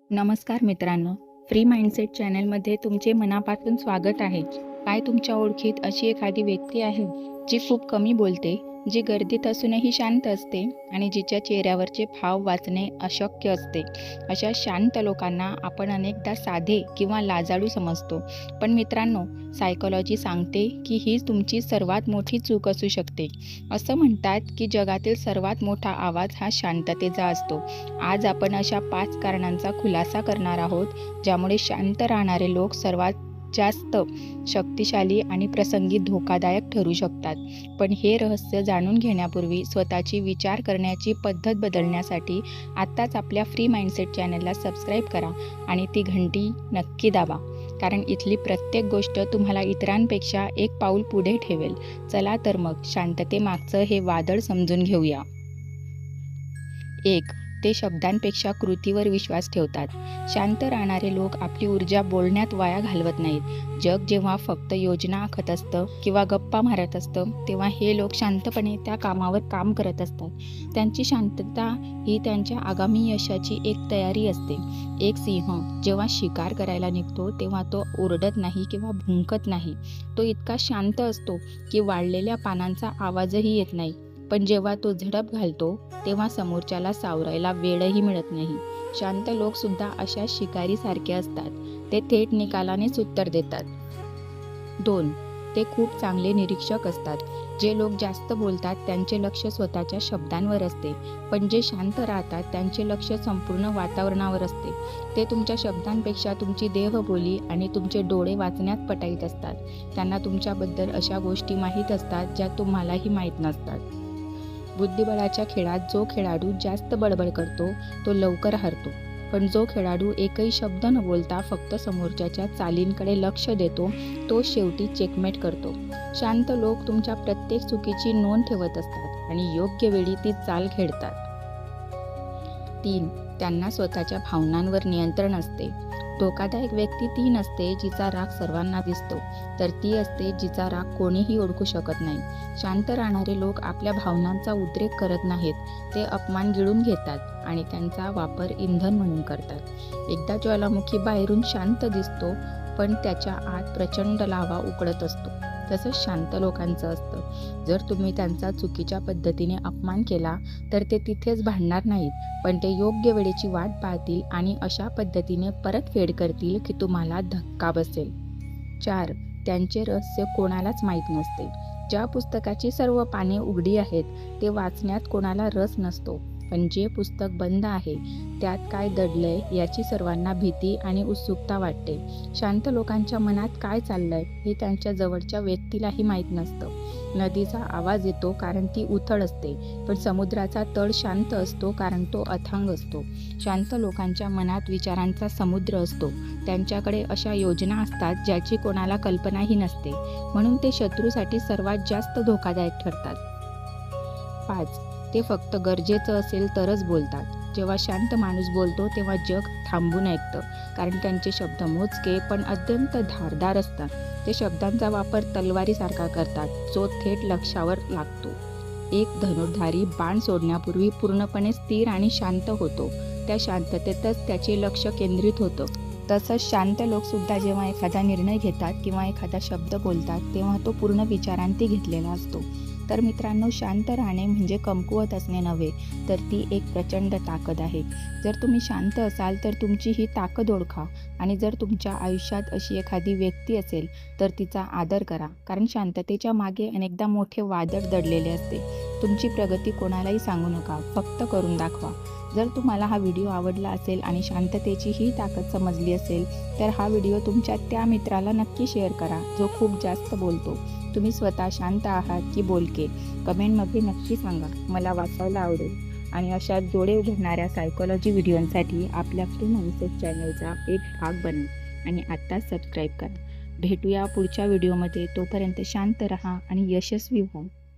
नमस्कार मित्रांनो, free mindset चॅनलमध्ये तुमचे मनापासून स्वागत आहे. काय तुमच्या ओळखीत अशी एखादी व्यक्ती आहे जी खूप कमी बोलते, जी गर्दीत असूनही शांत असते आणि जिच्या चेहऱ्यावरचे भाव वाचणे अशक्य असते? अशा शांत लोकांना आपण अनेकदा साधे किंवा लाजाळू समजतो. पण मित्रांनो, सायकॉलॉजी सांगते की हीच तुमची सर्वात मोठी चूक असू शकते. असं म्हणतात की जगातील सर्वात मोठा आवाज हा शांततेचा असतो. आज आपण अशा 5 कारणांचा खुलासा करणार आहोत, ज्यामुळे शांत राहणारे लोक सर्वात जास्त शक्तिशाली आणि प्रसंगी धोकादायक ठरू शकतात. पण हे रहस्य जाणून घेण्यापूर्वी स्वतःची विचार करण्याची पद्धत बदलण्यासाठी आत्ताच आपल्या फ्री माइंडसेट चॅनलला सबस्क्राईब करा आणि ती घंटी नक्की दाबा. कारण इथली प्रत्येक गोष्ट तुम्हाला इतरांपेक्षा एक पाऊल पुढे ठेवेल. चला तर मग शांततेमागचं हे वादळ समजून घेऊया. 1. ते शब्दांपेक्षा कृतीवर विश्वास ठेवतात. शांत राहणारे लोक आपली ऊर्जा बोलण्यात वाया घालवत नाहीत. जग जेव्हा फक्त योजना आखत असतं किंवा गप्पा मारत असतं, तेव्हा हे लोक शांतपणे त्या कामावर काम करत असतात. त्यांची शांतता ही त्यांच्या आगामी यशाची एक तयारी असते. एक सिंह जेव्हा शिकार करायला निघतो, तेव्हा तो ओरडत नाही किंवा भुंकत नाही. तो इतका शांत असतो की वाळलेल्या पानांचा आवाजही येत नाही. पण जेव्हा तो झडप घालतो, तेव्हा समोरच्याला सावरायला वेळही मिळत नाही. शांत लोक सुद्धा अशा शिकारीसारखे असतात. ते थेट निकालानेच उत्तर देतात. 2. ते खूप चांगले निरीक्षक असतात. जे लोक जास्त बोलतात त्यांचे लक्ष स्वतःच्या शब्दांवर असते, पण जे शांत राहतात त्यांचे लक्ष संपूर्ण वातावरणावर असते. ते तुमच्या शब्दांपेक्षा तुमची देहबोली आणि तुमचे डोळे वाचण्यात पटाईत असतात. त्यांना तुमच्याबद्दल अशा गोष्टी माहीत असतात ज्या तुम्हालाही माहीत नसतात. बुद्धिबळाच्या खेळात जो खेळाडू जास्त बडबड करतो तो लवकर हरतो, पण जो खेळाडू एकही शब्द न बोलता फक्त समोरच्याच्या चालींकडे लक्ष देतो तो शेवटी चेकमेट करतो. शांत लोक तुमच्या प्रत्येक चुकीची नोंद ठेवत असतात आणि योग्य वेळी ती चाल खेळतात. 3. त्यांना स्वतःच्या भावनांवर नियंत्रण असते. धोकादायक व्यक्ती ती नसते जिचा राग सर्वांना दिसतो, तर ती असते जिचा राग कोणीही ओळखू शकत नाही. शांत राहणारे लोक आपल्या भावनांचा उद्रेक करत नाहीत. ते अपमान गिळून घेतात आणि त्यांचा वापर इंधन म्हणून करतात. एकदा ज्वालामुखी बाहेरून शांत दिसतो, पण त्याच्या आत प्रचंड लाव्हा उकळत असतो. तसंच शांत लोकांचं असतं. जर तुम्ही त्यांचा चुकीच्या पद्धतीने अपमान केला तर ते तिथेच भांडणार नाहीत, पण ते योग्य वेळेची वाट पाहतील आणि अशा पद्धतीने परतफेड करतील की तुम्हाला धक्का बसेल. 4. त्यांचे रहस्य कोणालाच माहीत नसते. ज्या पुस्तकाची सर्व पाने उघडी आहेत ते वाचण्यात कोणाला रस नसतो, पण जे पुस्तक बंद आहे त्यात काय दडलंय याची सर्वांना भीती आणि उत्सुकता वाटते. शांत लोकांच्या मनात काय चाललंय हे त्यांच्या जवळच्या व्यक्तीलाही माहीत नसतं. नदीचा आवाज येतो कारण ती उथळ असते, पण समुद्राचा तळ शांत असतो कारण तो अथांग असतो. शांत लोकांच्या मनात विचारांचा समुद्र असतो. त्यांच्याकडे अशा योजना असतात ज्याची कोणाला कल्पनाही नसते, म्हणून ते शत्रूसाठी सर्वात जास्त धोकादायक ठरतात. 5. ते फक्त गरजेचं असेल तरच बोलतात. जेव्हा शांत माणूस बोलतो तेव्हा जग थांबून ऐकतं, कारण त्यांचे शब्द मोजके पण अत्यंत धारदार असतात. ते शब्दांचा वापर तलवारीसारखा करतात, जो थेट लक्ष्यावर लागतो. एक धनुर्धारी बाण सोडण्यापूर्वी पूर्णपणे स्थिर आणि शांत होतो. त्या शांततेतच त्याचे लक्ष केंद्रित होतं. तसंच शांत लोकसुद्धा जेव्हा एखादा निर्णय घेतात किंवा एखादा शब्द बोलतात तेव्हा तो पूर्ण विचारांती घेतलेला असतो. तर मित्रांनो, शांत राहणे म्हणजे कमकुवत असणे नव्हे, तर ती एक प्रचंड ताकद आहे. जर तुम्ही शांत असाल तर तुमची ही ताकद ओळखा आणि जर तुमच्या आयुष्यात अशी एखादी व्यक्ती असेल तर तिचा आदर करा, कारण शांततेच्या मागे अनेकदा मोठे वादळ दडलेले असते. तुमची प्रगती कोणालाही सांगू नका, फक्त करून दाखवा. जर तुम्हाला हा व्हिडिओ आवडला असेल आणि शांततेची ही ताकद समजली असेल तर हा व्हिडिओ तुमच्या त्या मित्राला नक्की शेअर करा जो खूप जास्त बोलतो. तुम्ही स्वतः शांत आहात की बोलके? कमेंटमध्ये नक्की सांगा, मला वाचायला आवडेल. आणि अशा डोळे उघडणाऱ्या सायकॉलॉजी व्हिडिओंसाठी आपल्या फ्री माइंडसेट चॅनलचा एक भाग बना आणि आत्ताच सबस्क्राईब करा. भेटूया पुढच्या व्हिडिओमध्ये. तोपर्यंत शांत रहा आणि यशस्वी व्हा.